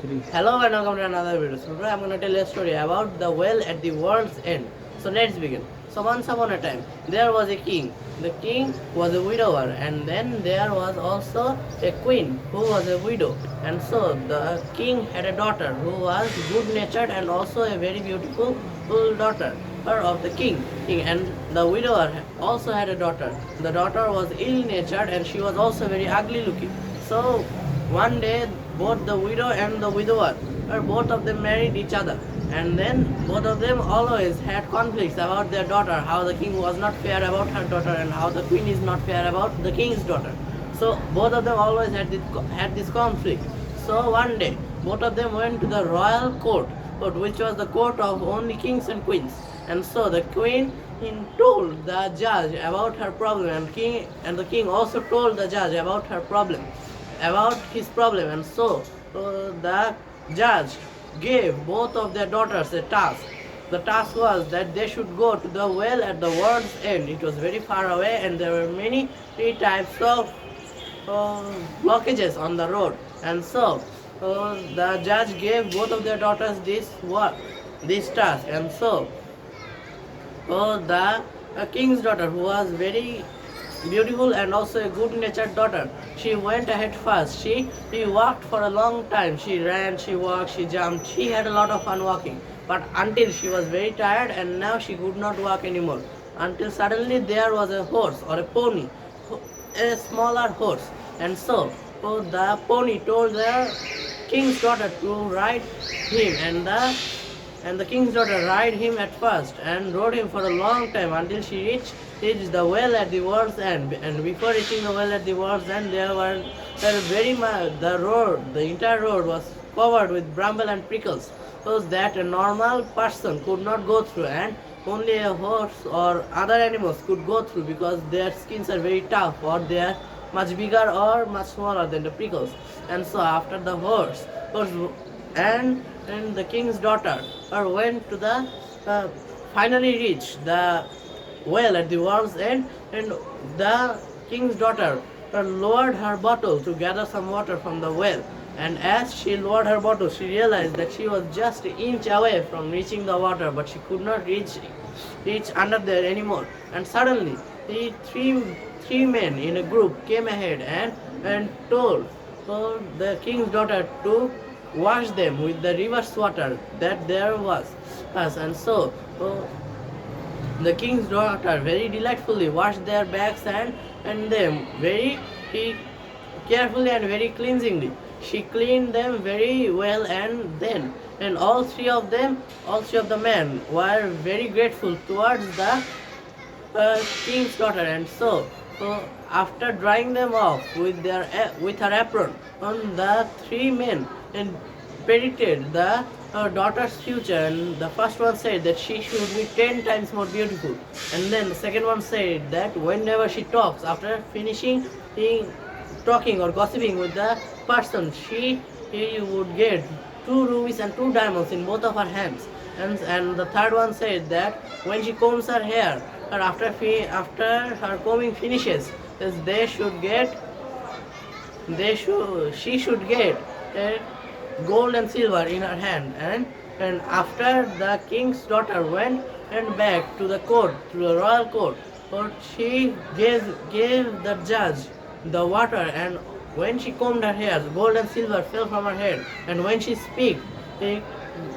Hello and welcome to another video. So today I'm going to tell you a story about the well at the world's end. So let's begin. So once upon a time, there was a king. The king was a widower, and then there was also a queen who was a widow. And so the king had a daughter who was good-natured and also a very beautiful daughter of the king. And the widower also had a daughter. The daughter was ill-natured and she was also very ugly looking. So one day, both the widow and the widower, both of them married each other, and then both of them always had conflicts about their daughter, how the king was not fair about her daughter, and how the queen is not fair about the king's daughter. So both of them always had this conflict. So one day, both of them went to the royal court, which was the court of only kings and queens. And so the queen told the judge about her problem, and the king also told the judge about his problem. And so the judge gave both of their daughters a task. The task was that they should go to the well at the world's end. It was very far away, and there were many types of blockages on the road. And so the judge gave both of their daughters this task. And so the king's daughter, who was very beautiful and also a good-natured daughter, she went ahead first. She walked for a long time. She ran, she walked, she jumped. She had a lot of fun walking. But until she was very tired and now she could not walk anymore. Until suddenly there was a horse or a pony, a smaller horse. And so the pony told the king's daughter to ride him, and the king's daughter ride him at first and rode him for a long time until she reached the well at the world's end. And before reaching the well at the world's end, the entire road was covered with bramble and prickles, so that a normal person could not go through, and only a horse or other animals could go through because their skins are very tough, or they are much bigger or much smaller than the prickles. And so after the horse and the king's daughter went to the finally reached the well at the world's end, and the king's daughter lowered her bottle to gather some water from the well. And as she lowered her bottle, she realized that she was just an inch away from reaching the water, but she could not reach under there anymore. And suddenly, the three men in a group came ahead and told the king's daughter to wash them with the river's water that there was. And so the king's daughter very delightfully washed their backs and them very carefully and very cleansingly. She cleaned them very well, and all three of the men were very grateful towards the king's daughter. And so after drying them off with her apron, the three men and predicted the daughter's future. And the first one said that she should be 10 times more beautiful, and then the second one said that whenever she talks, after finishing talking or gossiping with the person, she would get 2 rubies and 2 diamonds in both of her hands. And the third one said that when she combs her hair, or after her combing finishes, she should get gold and silver in her hand. And after the king's daughter went and back to the court, to the royal court, she gave the judge the water, and when she combed her hair, gold and silver fell from her head, and when she speak,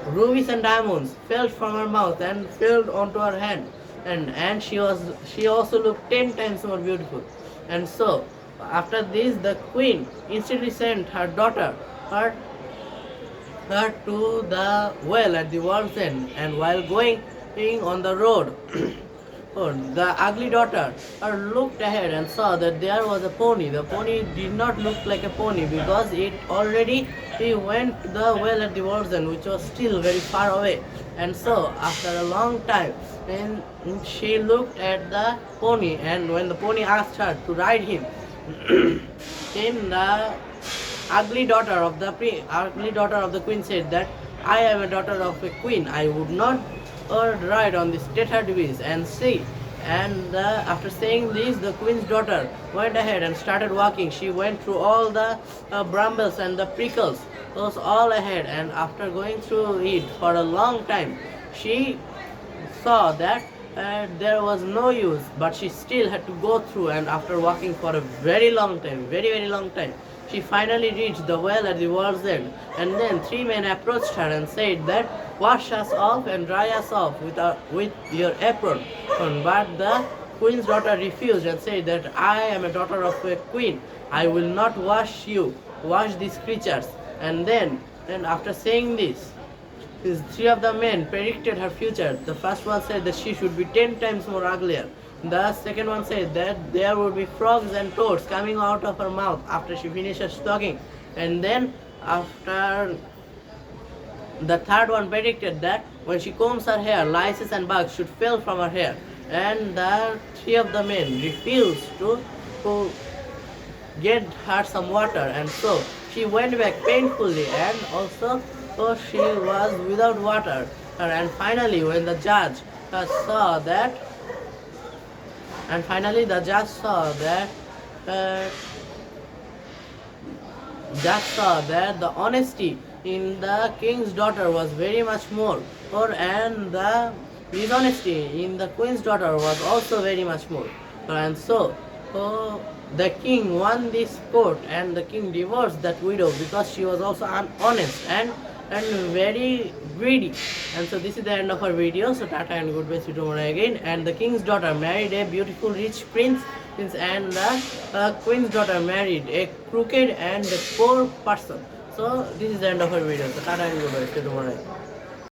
rubies and diamonds fell from her mouth and fell onto her hand, and she also looked 10 times more beautiful. And so after this, the queen instantly sent her daughter to the well at the world's end. And while going on the road, the ugly daughter looked ahead and saw that there was a pony. The pony did not look like a pony because it already went to the well at the world's end, which was still very far away. And so after a long time, then she looked at the pony, and when the pony asked her to ride him, then the ugly daughter of the queen said that I am a daughter of a queen. I would not ride on this tethered beast. And see, and after saying this, the queen's daughter went ahead and started walking. She went through all the brambles and the prickles, was all ahead, and after going through it for a long time, she saw that there was no use, but she still had to go through. And after walking for a very long time, very long time, she finally reached the well at the world's end. And then three men approached her and said that, "Wash us off and dry us off with your apron." But the queen's daughter refused and said that, "I am a daughter of a queen. I will not wash you. Wash these creatures." And after saying this, these three of the men predicted her future. The first one said that she should be 10 times more uglier. The second one said that there would be frogs and toads coming out of her mouth after she finishes talking. And then after the third one predicted that when she combs her hair, lice and bugs should fall from her hair. And the three of the men refused to get her some water, and so she went back painfully, and also so she was without water. And finally when the judge saw that and finally the judge saw that uh, the honesty in the king's daughter was very much more, and the dishonesty in the queen's daughter was also very much more. And so the king won this court, and the king divorced that widow because she was also honest and very greedy. And so this is the end of our video. So tata and goodbye, see you tomorrow again. And the king's daughter married a beautiful rich prince, and the queen's daughter married a crooked and a poor person. So this is the end of our video. So tata and goodbye, see you tomorrow again.